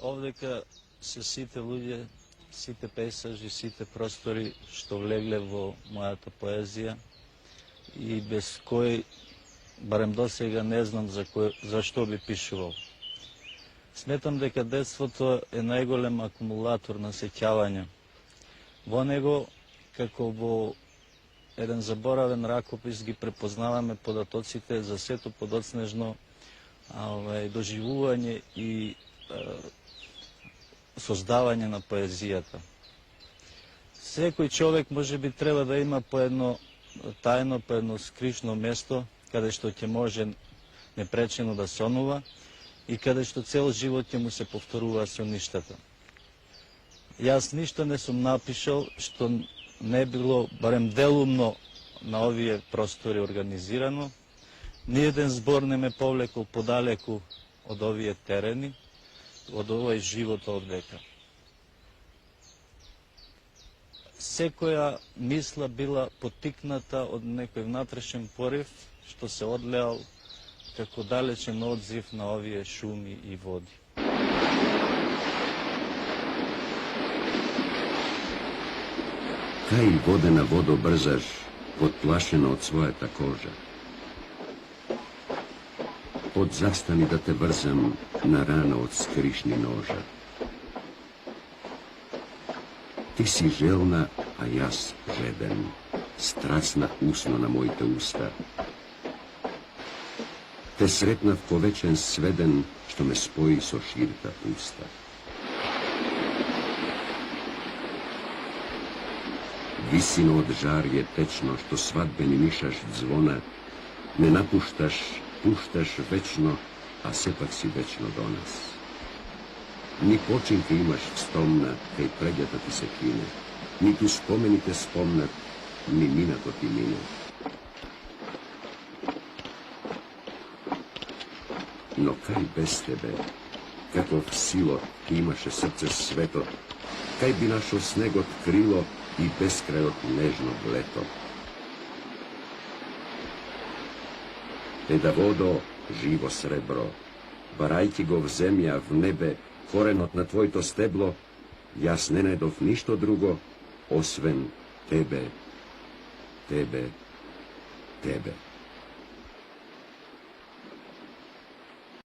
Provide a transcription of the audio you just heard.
Овдека се сите луѓе, сите пейсажи, сите простори што влегле во мојата поезија и без кој, барем досега, не знам за што би пишувал. Сметам дека детството е најголем акумулатор на сеќавања. Во него, како во еден заборавен ракопис, ги препознаваме податоците за сето подоцнежно доживување и создавање на поезијата. Секој човек може би треба да има по едно тајно, по едно скришно место, каде што ќе може непречено да сонува и каде што цел живот ќе му се повторува со ништата. Јас ништо не сум напишал што не било, барем делумно, на овие простори организирано. Ниеден збор не ме повлекол подалеку од овие терени, од овој живот овдека. Секоја мисла била потикната од некој внатрешен порив, што се одлеал како далечен одзив на овие шуми и води. Кај водена водо брзаш, подплашена од својата кожа. Подзастани да те врзам на рана од скришни ножа. Ти си желна, а јас жеден, страсна усно на моите уста. Те сретнав повечен сведен, што ме спои со ширта пуста. Висино од жарје течно, што свадбени мишаш звона, не напушташ, пушташ вечно, а сепак си вечно до нас. Ни починка имаш стомна, кај преѓата ти се кине, ниту спомените спомнат, ни минато ти мине. Но кај без тебе, каков силот имаше срце светот, кај би нашо снегот крило и безкрајот нежно лето. Еда водо, живо сребро, барајќи го в земја, в небе, коренот на твоето стебло, јас не најдов ништо друго, освен тебе, тебе, тебе.